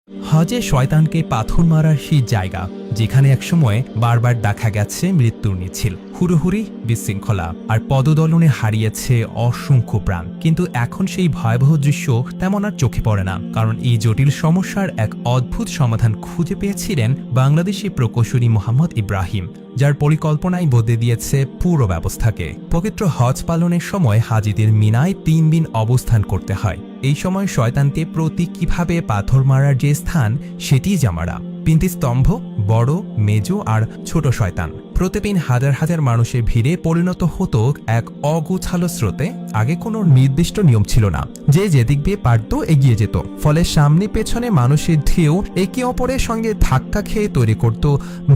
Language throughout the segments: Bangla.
হজে শয়তানকে পাথর মারার সেই জায়গা যেখানে একসময় বারবার দেখা গেছে মৃত্যুর মিছিল, হুড়োহুড়ি, বিশৃঙ্খলা আর পদদলনে হারিয়েছে অসংখ্য প্রাণ। কিন্তু এখন সেই ভয়াবহ দৃশ্য তেমন আর চোখে পড়ে না, কারণ এই জটিল সমস্যার এক অদ্ভুত সমাধান খুঁজে পেয়েছিলেন বাংলাদেশি প্রকৌশলী মোহাম্মদ ইব্রাহিম, যার পরিকল্পনাই বদলে দিয়েছে পুরো ব্যবস্থাকে। পবিত্র হজ পালনের সময় হাজিদের মিনায় 3 দিন অবস্থান করতে হয়। এই সময় শয়তানকে প্রতীক কিভাবে পাথর মারার যে স্থান, সেটিই জামারা। 3টি স্তম্ভ, বড়, মেজো আর ছোট শয়তান, প্রতিদিন হাজার হাজার মানুষের ভিড়ে পরিণত হতো এক অগোছালো স্রোতে। আগে কোনো নির্দিষ্ট নিয়ম ছিল না, যে যেদিক দিয়ে পারত এগিয়ে যেত, ফলে সামনে পেছনে মানুষের ঢেউ একে অপরের সঙ্গে ধাক্কা খেয়ে তৈরি করত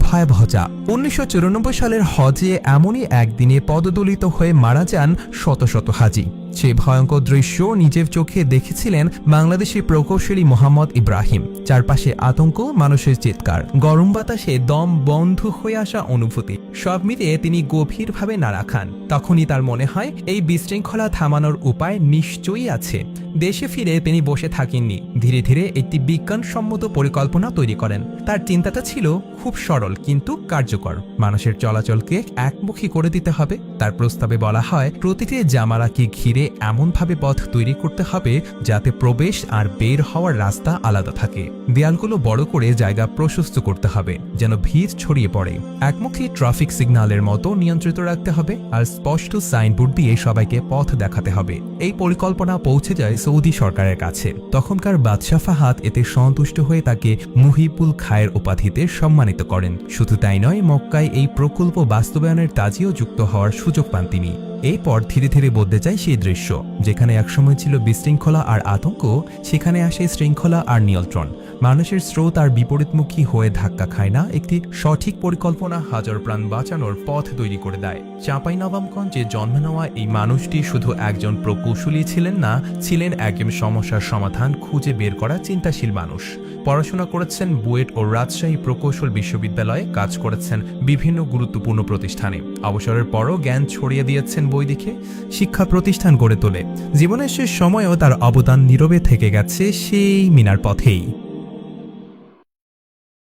ভয়াবহ চাপ। 1994 সালের হজে এমনই একদিনে পদদলিত হয়ে মারা যান শত শত হাজি। সেই ভয়ঙ্কর দৃশ্য নিজের চোখে দেখেছিলেন বাংলাদেশি প্রকৌশলী মোহাম্মদ ইব্রাহিম। চারপাশে আতঙ্ক, মানুষের চিৎকার, গরম বাতাসে দম বন্ধ হয়ে আসা অনুভূতি, সব মিলিয়ে তিনি গভীরভাবে নাড়া খান। তখনই তার মনে হয় এই বিশৃঙ্খলা থামানোর উপায় নিশ্চয়ই আছে। দেশে ফিরে তিনি বসে থাকেননি, ধীরে ধীরে একটি বিজ্ঞানসম্মত পরিকল্পনা তৈরি করেন। তার চিন্তাটা ছিল খুব সরল কিন্তু কার্যকর। মানুষের চলাচলকে একমুখী করে দিতে হবে। তার প্রস্তাবে বলা হয়, প্রতিটি জামারাকে ঘিরে এমনভাবে পথ তৈরি করতে হবে যাতে প্রবেশ আর বের হওয়ার রাস্তা আলাদা থাকে। দেয়ালগুলো বড় করে জায়গা প্রশস্ত করতে হবে যেন ভিড় ছড়িয়ে পড়ে। একমুখী ট্রাফিক সিগন্যালের মতো নিয়ন্ত্রিত রাখতে হবে, আর স্পষ্ট সাইনবোর্ড দিয়ে সবাইকে পথ দেখাতে হবে। এই পরিকল্পনা পৌঁছে যায় সৌদি সরকারের কাছে। তখনকার বাদশাহ ফাহাদ এতে সন্তুষ্ট হয়ে তাকে মুহিবুল খায়ের উপাধিতে সম্মানিত করেন। শুধু তাই নয়, মক্কায় এই প্রকল্প বাস্তবায়নের কাজেও যুক্ত হওয়ার সুযোগ পান তিনি। এরপর ধীরে ধীরে বদলে যায় সেই দৃশ্য। যেখানে একসময় ছিল বিশৃঙ্খলা আর আতঙ্ক, সেখানে আসে শৃঙ্খলা আর নিয়ন্ত্রণ। মানুষের স্রোত আর বিপরীতমুখী হয়ে ধাক্কা খায় না। একটি সঠিক পরিকল্পনা হাজার প্রাণ বাঁচানোর পথ তৈরি করে দেয়। চাঁপাইনবাবগঞ্জে জন্ম নেওয়া এই মানুষটি শুধু একজন প্রকৌশলী ছিলেন না, ছিলেন একজন সমস্যার সমাধান খুঁজে বের করা চিন্তাশীল মানুষ। পড়াশোনা করেছেন বুয়েট ও রাজশাহী প্রকৌশল বিশ্ববিদ্যালয়ে, কাজ করেছেন বিভিন্ন গুরুত্বপূর্ণ প্রতিষ্ঠানে। অবসরের পরও জ্ঞান ছড়িয়ে দিয়েছেন বৈদিকে, শিক্ষা প্রতিষ্ঠান গড়ে তোলে। জীবনের শেষ সময়েও তার অবদান নীরবে থেকে গেছে সেই মিনার পথেই।